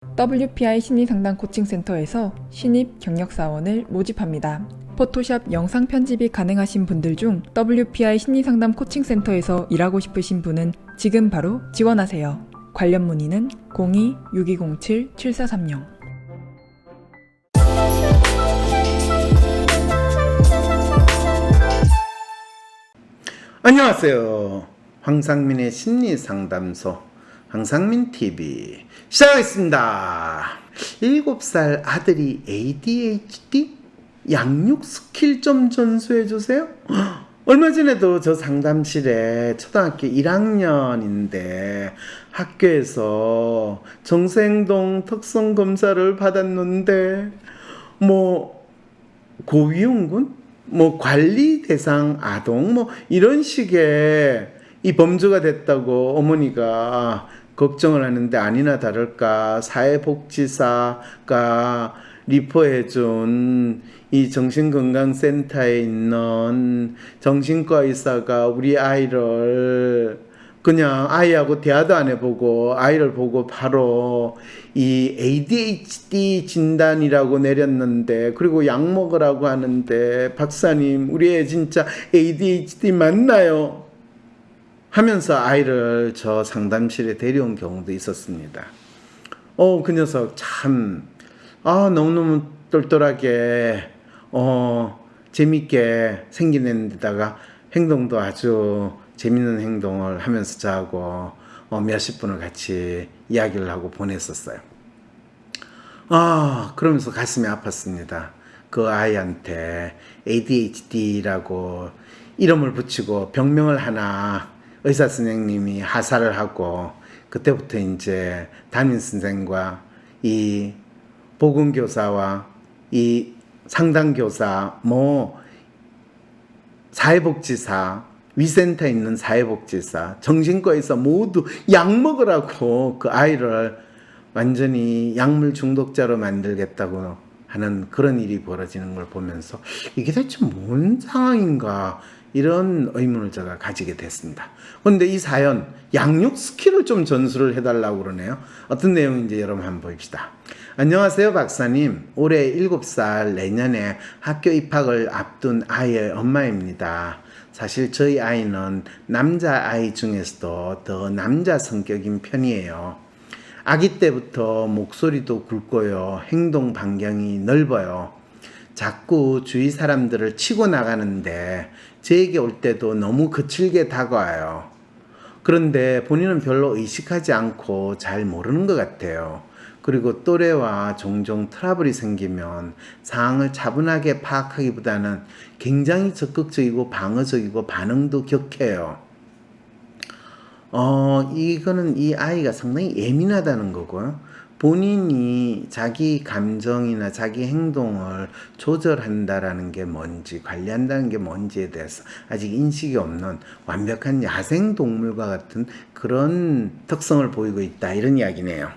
WPI 심리상담 코칭센터에서 신입 경력사원을 모집합니다. 포토샵 영상 편집이 가능하신 분들 중 WPI 심리상담 코칭센터에서 일하고 싶으신 분은 지금 바로 지원하세요. 관련 문의는 02-6207-7430. 안녕하세요. 황상민의 심리상담소 황상민TV 시작하겠습니다. 7살 아들이 ADHD? 양육 스킬 좀 전수해주세요. 얼마 전에도 저 상담실에 초등학교 1학년인데 학교에서 정서행동 특성검사를 받았는데 고위험군? 관리 대상 아동? 이런 식의 이 범주가 됐다고 어머니가 걱정을 하는데 아니나 다를까 사회복지사가 리퍼해준 이 정신건강센터에 있는 정신과 의사가 우리 아이를 그냥 아이하고 대화도 안 해보고 아이를 보고 바로 이 ADHD 진단이라고 내렸는데, 그리고 약 먹으라고 하는데 박사님 우리 애 진짜 ADHD 맞나요? 하면서 아이를 저 상담실에 데려온 경우도 있었습니다. 그 녀석 참 너무너무 똘똘하게 재밌게 생긴 애인데다가 행동도 아주 재밌는 행동을 하면서 저하고 몇십 분을 같이 이야기를 하고 보냈었어요. 그러면서 가슴이 아팠습니다. 그 아이한테 ADHD라고 이름을 붙이고 병명을 하나 의사 선생님이 하사를 하고, 그때부터 이제 담임선생과 이 보건교사와 이 상담교사 사회복지사, 위센터에 있는 사회복지사, 정신과에서 모두 약 먹으라고 그 아이를 완전히 약물 중독자로 만들겠다고 하는 그런 일이 벌어지는 걸 보면서 이게 대체 뭔 상황인가, 이런 의문을 제가 가지게 됐습니다. 그런데 이 사연, 양육 스킬을 좀 전수를 해달라고 그러네요. 어떤 내용인지 여러분 한번 봅시다. 안녕하세요 박사님. 올해 7살, 내년에 학교 입학을 앞둔 아이의 엄마입니다. 사실 저희 아이는 남자아이 중에서도 더 남자 성격인 편이에요. 아기 때부터 목소리도 굵고요, 행동 반경이 넓어요. 자꾸 주위 사람들을 치고 나가는데 저에게 올 때도 너무 거칠게 다가와요. 그런데 본인은 별로 의식하지 않고 잘 모르는 것 같아요. 그리고 또래와 종종 트러블이 생기면 상황을 차분하게 파악하기보다는 굉장히 적극적이고 방어적이고 반응도 격해요. 이거는 이 아이가 상당히 예민하다는 거고요. 본인이 자기 감정이나 자기 행동을 조절한다라는 게 뭔지, 관리한다는 게 뭔지에 대해서 아직 인식이 없는 완벽한 야생동물과 같은 그런 특성을 보이고 있다, 이런 이야기네요.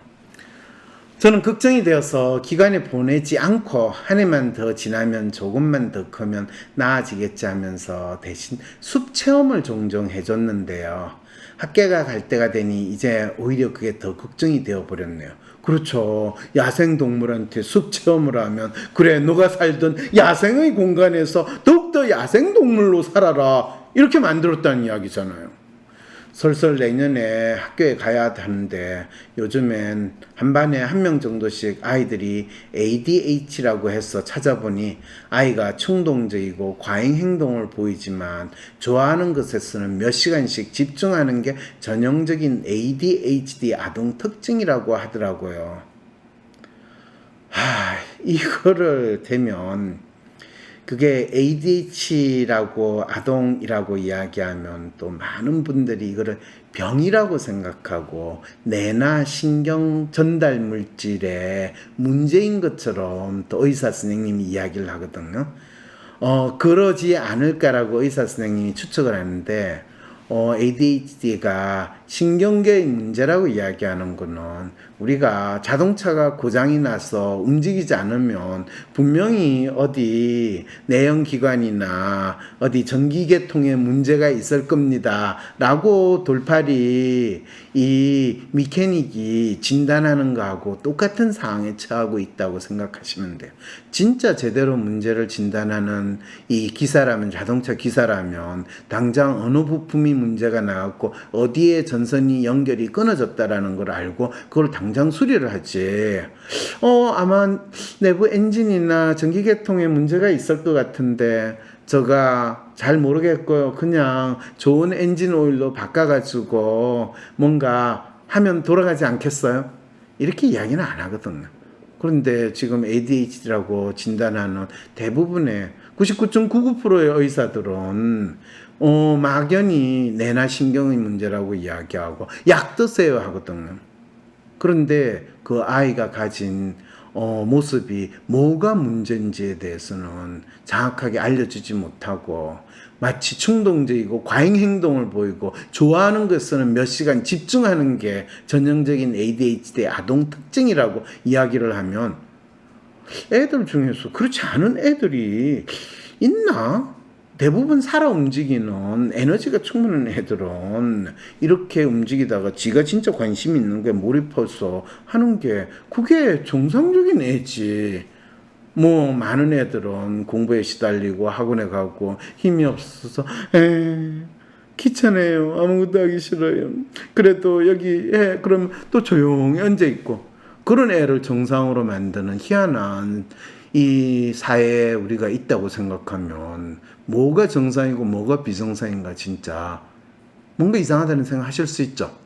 저는 걱정이 되어서 기관에 보내지 않고 한 해만 더 지나면 조금만 더 크면 나아지겠지 하면서 대신 숲 체험을 종종 해줬는데요. 학교가 갈 때가 되니 이제 오히려 그게 더 걱정이 되어버렸네요. 그렇죠. 야생동물한테 숲 체험을 하면, 그래 너가 살던 야생의 공간에서 더욱더 야생동물로 살아라, 이렇게 만들었다는 이야기잖아요. 설설 내년에 학교에 가야 하는데 요즘엔 한 반에 한 명 정도씩 아이들이 ADH라고 해서 찾아보니 아이가 충동적이고 과잉 행동을 보이지만 좋아하는 것에서는 몇 시간씩 집중하는 게 전형적인 ADHD 아동 특징이라고 하더라고요. 이거를 대면 그게 ADHD라고 아동이라고 이야기하면 또 많은 분들이 이거를 병이라고 생각하고 뇌나 신경 전달 물질의 문제인 것처럼 또 의사 선생님이 이야기를 하거든요. 그러지 않을까라고 의사 선생님이 추측을 하는데, ADHD가 신경계의 문제라고 이야기하는 거는 우리가 자동차가 고장이 나서 움직이지 않으면 분명히 어디 내연기관이나 어디 전기계통에 문제가 있을 겁니다. 라고 돌팔이 이 미케닉이 진단하는 거하고 똑같은 상황에 처하고 있다고 생각하시면 돼요. 진짜 제대로 문제를 진단하는 이 기사라면, 자동차 기사라면 당장 어느 부품이 문제가 나왔고 어디에 전선이 연결이 끊어졌다라는 걸 알고 그걸 당장 수리를 하지. 아마 내부 엔진이나 전기계통에 문제가 있을 것 같은데 제가 잘 모르겠고요. 그냥 좋은 엔진 오일로 바꿔가지고 뭔가 하면 돌아가지 않겠어요? 이렇게 이야기는 안 하거든요. 그런데 지금 ADHD라고 진단하는 대부분의 99.99%의 의사들은 막연히 뇌나 신경의 문제라고 이야기하고 약 드세요 하거든요. 그런데 그 아이가 가진 모습이 뭐가 문제인지에 대해서는 정확하게 알려주지 못하고 마치 충동적이고 과잉 행동을 보이고 좋아하는 것에는 몇 시간 집중하는 게 전형적인 ADHD의 아동 특징이라고 이야기를 하면 애들 중에서 그렇지 않은 애들이 있나? 대부분 살아 움직이는 에너지가 충분한 애들은 이렇게 움직이다가 지가 진짜 관심 있는 게 몰입해서 하는 게 그게 정상적인 애지. 뭐 많은 애들은 공부에 시달리고 학원에 가고 힘이 없어서 귀찮아요. 아무것도 하기 싫어요. 그래도 여기 그럼 또 조용히 앉아 있고 그런 애를 정상으로 만드는 희한한 이 사회에 우리가 있다고 생각하면 뭐가 정상이고 뭐가 비정상인가 진짜 뭔가 이상하다는 생각 하실 수 있죠.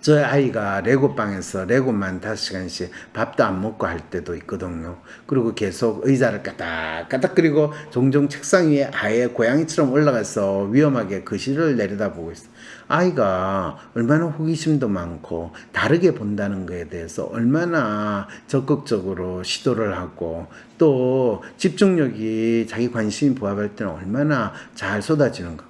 저희 아이가 레고방에서 레고만 5시간씩 밥도 안 먹고 할 때도 있거든요. 그리고 계속 의자를 까딱까딱거리고 종종 책상 위에 아예 고양이처럼 올라가서 위험하게 거실을 내려다보고 있어요. 아이가 얼마나 호기심도 많고 다르게 본다는 것에 대해서 얼마나 적극적으로 시도를 하고 또 집중력이 자기 관심이 부합할 때는 얼마나 잘 쏟아지는가.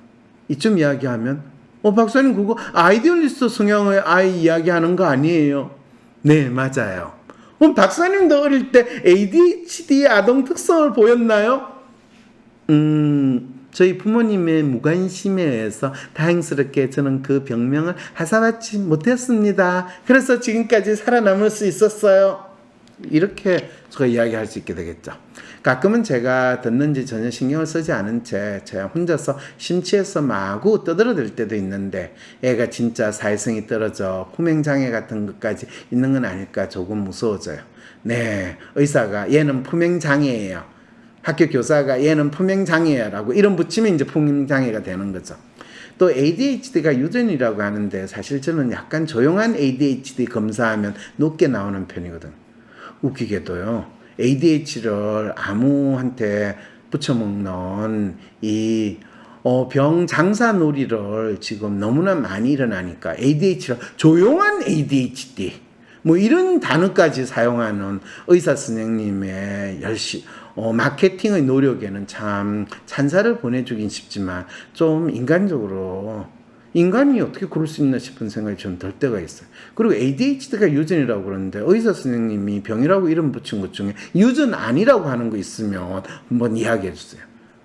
이쯤 이야기하면 박사님 그거 아이디얼리스트 성향의 아이 이야기하는 거 아니에요? 네, 맞아요. 박사님도 어릴 때 ADHD 아동 특성을 보였나요? 저희 부모님의 무관심에 의해서 다행스럽게 저는 그 병명을 하사받지 못했습니다. 그래서 지금까지 살아남을 수 있었어요. 이렇게 제가 이야기할 수 있게 되겠죠. 가끔은 제가 듣는지 전혀 신경을 쓰지 않은 채 제가 혼자서 심취해서 마구 떠들어댈 때도 있는데 애가 진짜 사회성이 떨어져 품행장애 같은 것까지 있는 건 아닐까 조금 무서워져요. 네, 의사가 얘는 품행장애예요. 학교 교사가 얘는 품행장애야 라고 이름 붙이면 이제 품행장애가 되는 거죠. 또 ADHD가 유전이라고 하는데 사실 저는 약간 조용한 ADHD 검사하면 높게 나오는 편이거든요. 웃기게도요. ADHD를 아무한테 붙여먹는 이 병 장사 놀이를 지금 너무나 많이 일어나니까 ADHD를 조용한 ADHD 뭐 이런 단어까지 사용하는 의사 선생님의 마케팅의 노력에는 참 찬사를 보내주긴 싶지만 좀 인간적으로 인간이 어떻게 그럴 수 있나 싶은 생각이 좀 들 때가 있어요. 그리고 ADHD가 유전이라고 그러는데 의사 선생님이 병이라고 이름 붙인 것 중에 유전 아니라고 하는 거 있으면 한번 이야기해 주세요.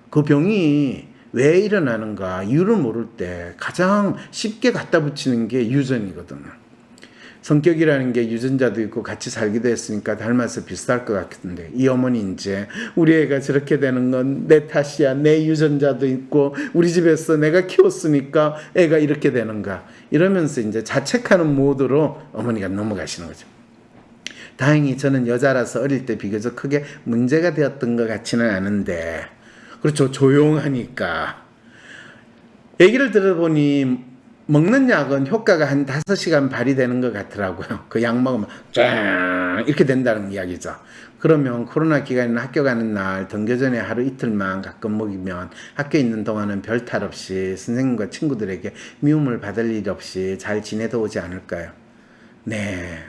그 병이 왜 일어나는가 이유를 모를 때 가장 쉽게 갖다 붙이는 게 유전이거든요. 성격이라는 게 유전자도 있고 같이 살기도 했으니까 닮아서 비슷할 것 같은데 이 어머니 이제 우리 애가 저렇게 되는 건 내 탓이야. 내 유전자도 있고 우리 집에서 내가 키웠으니까 애가 이렇게 되는가 이러면서 이제 자책하는 모드로 어머니가 넘어가시는 거죠. 다행히 저는 여자라서 어릴 때 비교적 크게 문제가 되었던 것 같지는 않은데 그렇죠. 조용하니까 얘기를 들어보니 먹는 약은 효과가 한 5시간 발휘되는 것 같더라고요. 그 약 먹으면 쫙 이렇게 된다는 이야기죠. 그러면 코로나 기간에는 학교 가는 날 등교전에 하루 이틀만 가끔 먹이면 학교에 있는 동안은 별 탈 없이 선생님과 친구들에게 미움을 받을 일 없이 잘 지내다 오지 않을까요? 네.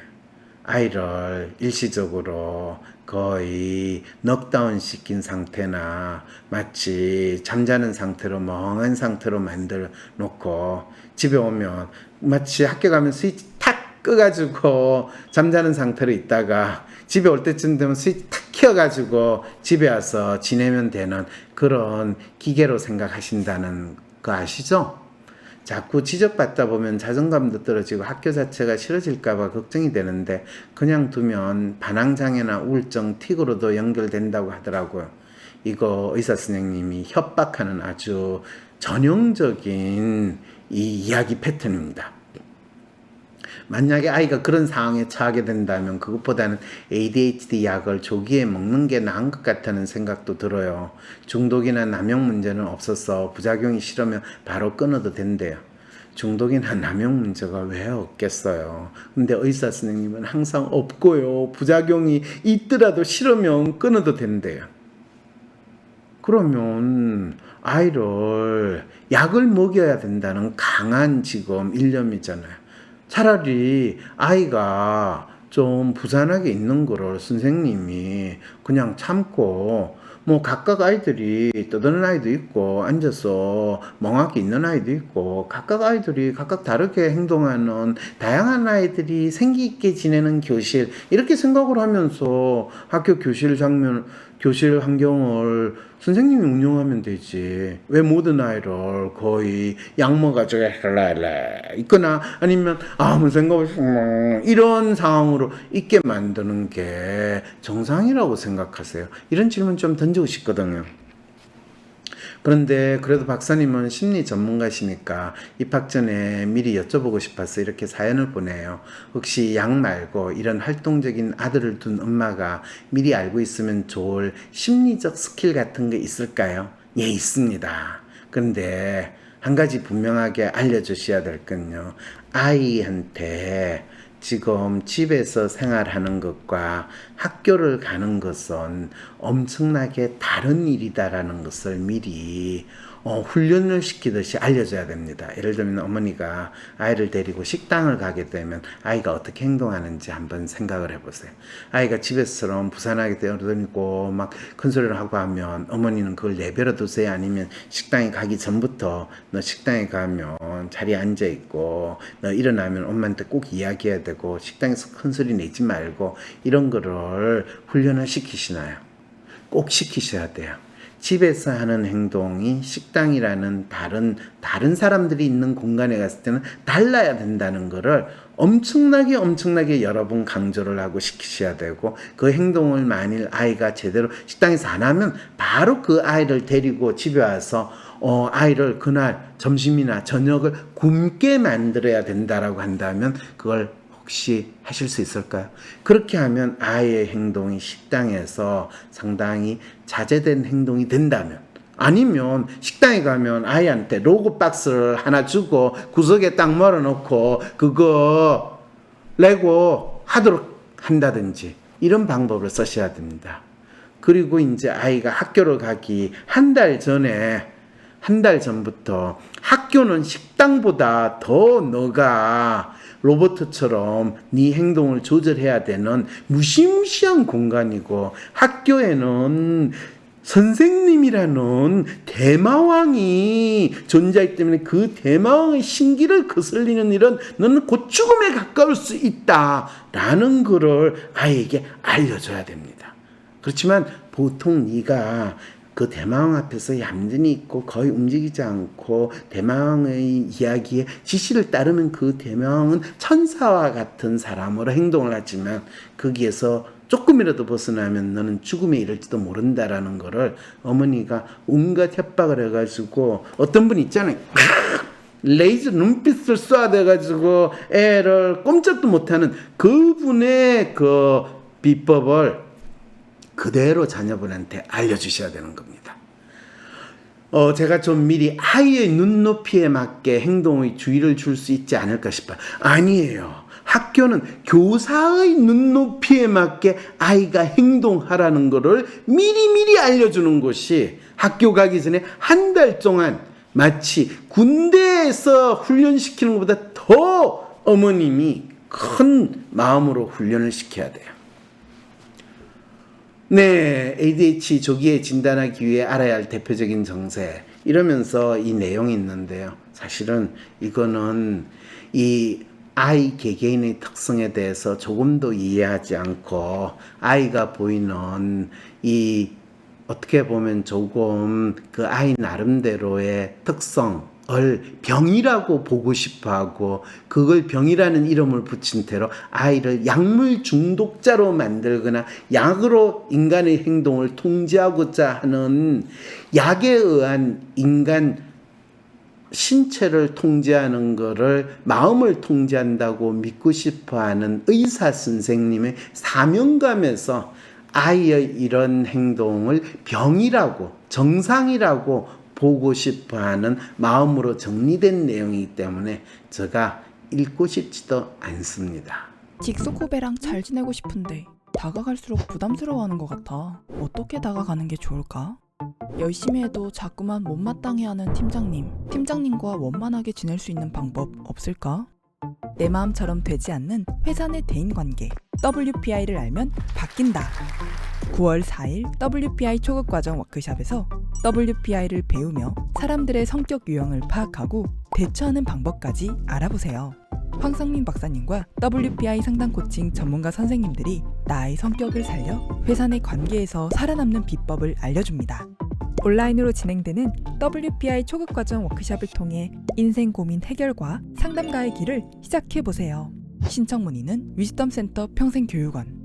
아이를 일시적으로 거의 넉다운 시킨 상태나 마치 잠자는 상태로 멍한 상태로 만들어 놓고 집에 오면 마치 학교 가면 스위치 탁 끄가지고 잠자는 상태로 있다가 집에 올 때쯤 되면 스위치 탁 켜가지고 집에 와서 지내면 되는 그런 기계로 생각하신다는 거 아시죠? 자꾸 지적받다 보면 자존감도 떨어지고 학교 자체가 싫어질까봐 걱정이 되는데 그냥 두면 반항장애나 우울증, 틱으로도 연결된다고 하더라고요. 이거 의사 선생님이 협박하는 아주 전형적인 이 이야기 패턴입니다. 만약에 아이가 그런 상황에 처하게 된다면 그것보다는 ADHD 약을 조기에 먹는 게 나은 것 같다는 생각도 들어요. 중독이나 남용 문제는 없어서 부작용이 싫으면 바로 끊어도 된대요. 중독이나 남용 문제가 왜 없겠어요. 근데 의사 선생님은 항상 없고요. 부작용이 있더라도 싫으면 끊어도 된대요. 그러면 아이를 약을 먹여야 된다는 강한 지금 일념이잖아요. 차라리 아이가 좀 부산하게 있는 거를 선생님이 그냥 참고 뭐 각각 아이들이 떠드는 아이도 있고 앉아서 멍하게 있는 아이도 있고 각각 아이들이 각각 다르게 행동하는 다양한 아이들이 생기 있게 지내는 교실 이렇게 생각을 하면서 학교 교실 장면 교실 환경을 선생님이 운영하면 되지. 왜 모든 아이를 거의 약 먹어가지고 있거나 아니면 아무 생각 없이 이런 상황으로 있게 만드는 게 정상이라고 생각하세요? 이런 질문 좀 던지고 싶거든요. 그런데 그래도 박사님은 심리 전문가시니까 입학 전에 미리 여쭤보고 싶어서 이렇게 사연을 보내요. 혹시 약 말고 이런 활동적인 아들을 둔 엄마가 미리 알고 있으면 좋을 심리적 스킬 같은 게 있을까요? 예, 있습니다. 그런데 한 가지 분명하게 알려주셔야 될 건요. 아이한테 지금 집에서 생활하는 것과 학교를 가는 것은 엄청나게 다른 일이다라는 것을 미리 훈련을 시키듯이 알려줘야 됩니다. 예를 들면 어머니가 아이를 데리고 식당을 가게 되면 아이가 어떻게 행동하는지 한번 생각을 해보세요. 아이가 집에서처럼 부산하게 되어들고 막 큰 소리를 하고 하면 어머니는 그걸 내버려 두세요? 아니면 식당에 가기 전부터 너 식당에 가면 자리에 앉아있고 너 일어나면 엄마한테 꼭 이야기해야 되고 식당에서 큰 소리 내지 말고 이런 거를 훈련을 시키시나요? 꼭 시키셔야 돼요. 집에서 하는 행동이 식당이라는 다른 사람들이 있는 공간에 갔을 때는 달라야 된다는 거를 엄청나게 여러 번 강조를 하고 시키셔야 되고 그 행동을 만일 아이가 제대로 식당에서 안 하면 바로 그 아이를 데리고 집에 와서 아이를 그날 점심이나 저녁을 굶게 만들어야 된다라고 한다면 그걸 혹시 하실 수 있을까요? 그렇게 하면 아이의 행동이 식당에서 상당히 자제된 행동이 된다면 아니면 식당에 가면 아이한테 로고 박스를 하나 주고 구석에 딱 몰아놓고 그거 레고 하도록 한다든지 이런 방법을 쓰셔야 됩니다. 그리고 이제 아이가 학교를 가기 한 달 전부터 학교는 식당보다 더 너가 로봇처럼 네 행동을 조절해야 되는 무시무시한 공간이고 학교에는 선생님이라는 대마왕이 존재하기 때문에 그 대마왕의 신기를 거슬리는 일은 너는 곧 죽음에 가까울 수 있다라는 거를 아이에게 알려줘야 됩니다. 그렇지만 보통 네가 그 대마왕 앞에서 얌전히 있고 거의 움직이지 않고 대마왕의 이야기에 지시를 따르면 그 대마왕은 천사와 같은 사람으로 행동을 하지만 거기에서 조금이라도 벗어나면 너는 죽음에 이를지도 모른다라는 거를 어머니가 온갖 협박을 해가지고 어떤 분 있잖아요. 레이저 눈빛을 쏴대가지고 애를 꼼짝도 못하는 그분의 그 비법을 그대로 자녀분한테 알려주셔야 되는 겁니다. 제가 좀 미리 아이의 눈높이에 맞게 행동의 주의를 줄 수 있지 않을까 싶어요. 아니에요. 학교는 교사의 눈높이에 맞게 아이가 행동하라는 것을 미리 알려주는 것이 학교 가기 전에 한 달 동안 마치 군대에서 훈련시키는 것보다 더 어머님이 큰 마음으로 훈련을 시켜야 돼요. 네, ADHD 조기에 진단하기 위해 알아야 할 대표적인 정세 이러면서 이 내용이 있는데요. 사실은 이거는 이 아이 개개인의 특성에 대해서 조금도 이해하지 않고 아이가 보이는 이 어떻게 보면 조금 그 아이 나름대로의 특성을 병이라고 보고 싶어 하고 그걸 병이라는 이름을 붙인 채로 아이를 약물 중독자로 만들거나 약으로 인간의 행동을 통제하고자 하는 약에 의한 인간 신체를 통제하는 거를 마음을 통제한다고 믿고 싶어하는 의사 선생님의 사명감에서 아이의 이런 행동을 병이라고 정상이라고 보고 싶어하는 마음으로 정리된 내용이기 때문에 제가 읽고 싶지도 않습니다. 직속 후배랑 잘 지내고 싶은데 다가갈수록 부담스러워하는 것 같아. 어떻게 다가가는 게 좋을까? 열심히 해도 자꾸만 못마땅해하는 팀장님. 팀장님과 원만하게 지낼 수 있는 방법 없을까? 내 마음처럼 되지 않는 회사 내 대인관계. WPI를 알면 바뀐다. 9월 4일 WPI 초급과정 워크숍에서 WPI를 배우며 사람들의 성격 유형을 파악하고 대처하는 방법까지 알아보세요. 황성민 박사님과 WPI 상담 코칭 전문가 선생님들이 나의 성격을 살려 회사 내 관계에서 살아남는 비법을 알려줍니다. 온라인으로 진행되는 WPI 초급과정 워크숍을 통해 인생 고민 해결과 상담가의 길을 시작해보세요. 신청 문의는 위즈덤센터 평생교육원